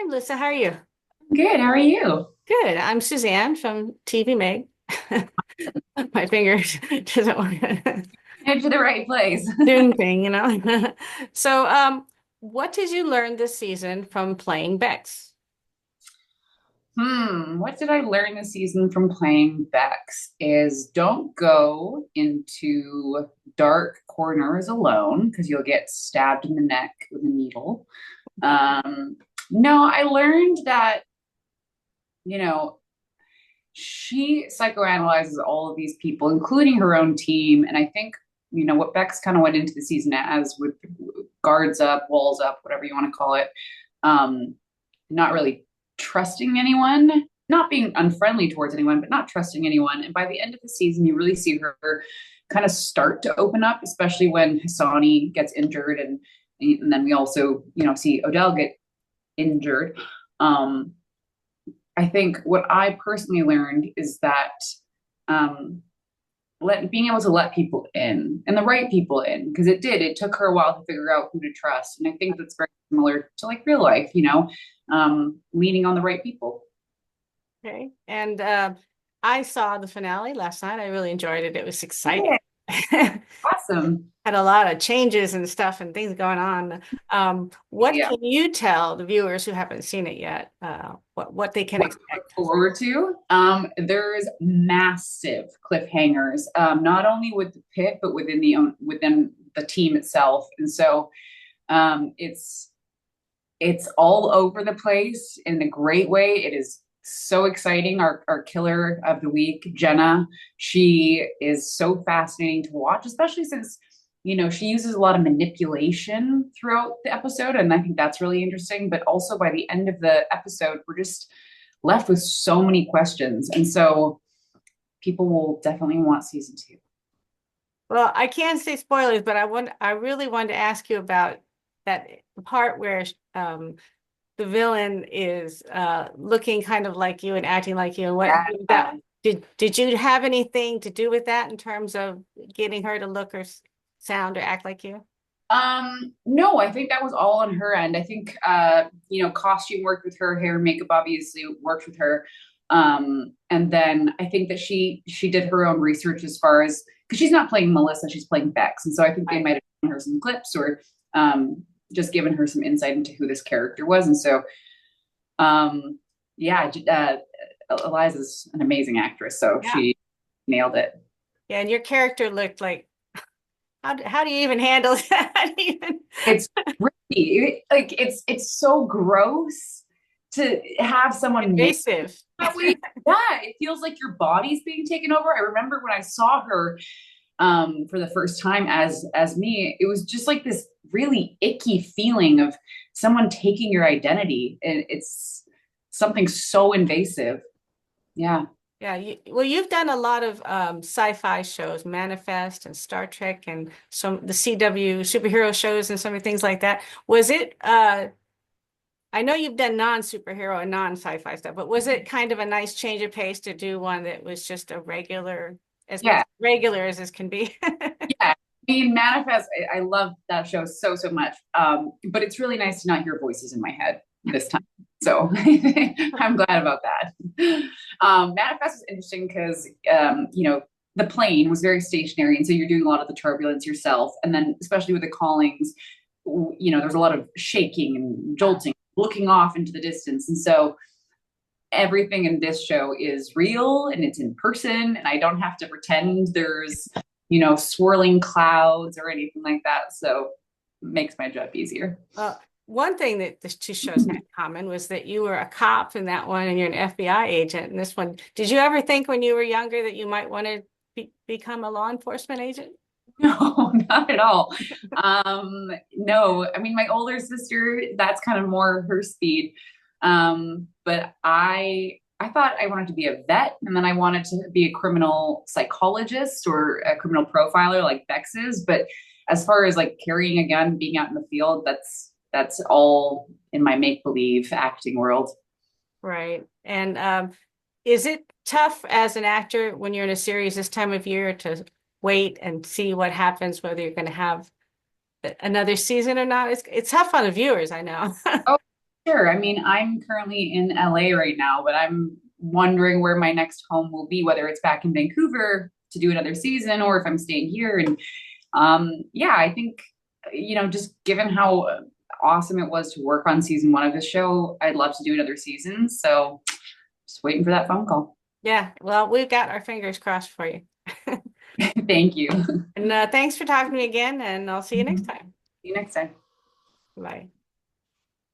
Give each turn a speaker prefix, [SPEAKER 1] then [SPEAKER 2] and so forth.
[SPEAKER 1] Lisa. How are you?
[SPEAKER 2] Good. How are you?
[SPEAKER 1] Good. I'm Suzanne from TVMEG. My fingers doesn't want to
[SPEAKER 2] Head to the right place.
[SPEAKER 1] Zoom thing. What did you learn this season from playing Bex?
[SPEAKER 2] What did I learn this season from playing Bex is don't go into dark corners alone because you'll get stabbed in the neck with a needle. Um, no, I learned that, you know, she psychoanalyzes all of these people, including her own team. And I think, what Bex kind of went into the season as with guards up, walls up, whatever you want to call it. Um, Not really trusting anyone, not being unfriendly towards anyone, but not trusting anyone. And by the end of the season, you really see her kind of start to open up, especially when Hassani gets injured, and then we also, see Odell get injured. Um, I think what I personally learned is that um, being able to let people in and the right people in, because it took her a while to figure out who to trust, and I think that's very similar to like real life, leaning on the right people.
[SPEAKER 1] Okay. And I saw the finale last night. I really enjoyed it. It was exciting.
[SPEAKER 2] Yeah, awesome.
[SPEAKER 1] Had a lot of changes and stuff and things going on. What
[SPEAKER 2] Yeah.
[SPEAKER 1] can you tell the viewers who haven't seen it yet, what they can
[SPEAKER 2] What to look
[SPEAKER 1] expect?
[SPEAKER 2] forward to. There's massive cliffhangers, not only with the pit, but within the team itself. And so it's all over the place in a great way. It is so exciting. Our killer of the week, Jenna, she is so fascinating to watch, especially since she uses a lot of manipulation throughout the episode, and I think that's really interesting. But also by the end of the episode, we're just left with so many questions, and so people will definitely want season two.
[SPEAKER 1] Well, I can't say spoilers, but I really wanted to ask you about that part where the villain is looking kind of like you and acting like you. And what
[SPEAKER 2] Yeah.
[SPEAKER 1] that did you have anything to do with that in terms of getting her to look or sound or act like you?
[SPEAKER 2] No, I think that was all on her end. I think costume worked with her, hair and makeup obviously worked with her. And then I think that she did her own research as far as because she's not playing Melissa, she's playing Bex. And so I think they
[SPEAKER 1] Right.
[SPEAKER 2] might have given her some clips or just given her some insight into who this character was. And so yeah, Eliza's an amazing actress, so
[SPEAKER 1] Yeah.
[SPEAKER 2] she nailed it.
[SPEAKER 1] Yeah, and your character looked like how do you even handle that even?
[SPEAKER 2] It's really like it's so gross to have someone make
[SPEAKER 1] Invasive.
[SPEAKER 2] that way. Yeah, it feels like your body's being taken over. I remember when I saw her for the first time as me, it was just like this really icky feeling of someone taking your identity. And it's something so invasive. Yeah.
[SPEAKER 1] Yeah, well, you've done a lot of sci-fi shows, Manifest and Star Trek and some the CW superhero shows and some of things like that. Was it I know you've done non-superhero and non-sci-fi stuff, but was it kind of a nice change of pace to do one that was just a regular, as much
[SPEAKER 2] Yeah.
[SPEAKER 1] regular as this can be?
[SPEAKER 2] Yeah. I mean, Manifest, I love that show so, so much. But it's really nice to not hear voices in my head this time. So I'm glad about that. Manifest is interesting because, the plane was very stationary. And so you're doing a lot of the turbulence yourself. And then, especially with the callings, there's a lot of shaking and jolting, looking off into the distance. And so everything in this show is real and it's in person, and I don't have to pretend there's swirling clouds or anything like that, so it makes my job easier.
[SPEAKER 1] One thing that the two shows had in common was that you were a cop in that one and you're an FBI agent in this one. Did you ever think when you were younger that you might want to become a law enforcement agent?
[SPEAKER 2] No, not at all. No, I mean, my older sister, that's kind of more her speed. But I thought I wanted to be a vet, and then I wanted to be a criminal psychologist or a criminal profiler like Bex is. But as far as like carrying a gun, being out in the field, that's all in my make believe acting world.
[SPEAKER 1] Right. And is it tough as an actor when you're in a series this time of year to wait and see what happens, whether you're going to have another season or not? It's tough on the viewers, I know.
[SPEAKER 2] Sure. I mean, I'm currently in LA right now, but I'm wondering where my next home will be, whether it's back in Vancouver to do another season or if I'm staying here. And yeah, I think, just given how awesome it was to work on season one of the show, I'd love to do another season. So just waiting for that phone call.
[SPEAKER 1] Yeah, well, we've got our fingers crossed for you.
[SPEAKER 2] Thank you.
[SPEAKER 1] And thanks for talking to me again, and I'll see you next
[SPEAKER 2] See
[SPEAKER 1] time.
[SPEAKER 2] you next time.
[SPEAKER 1] Bye.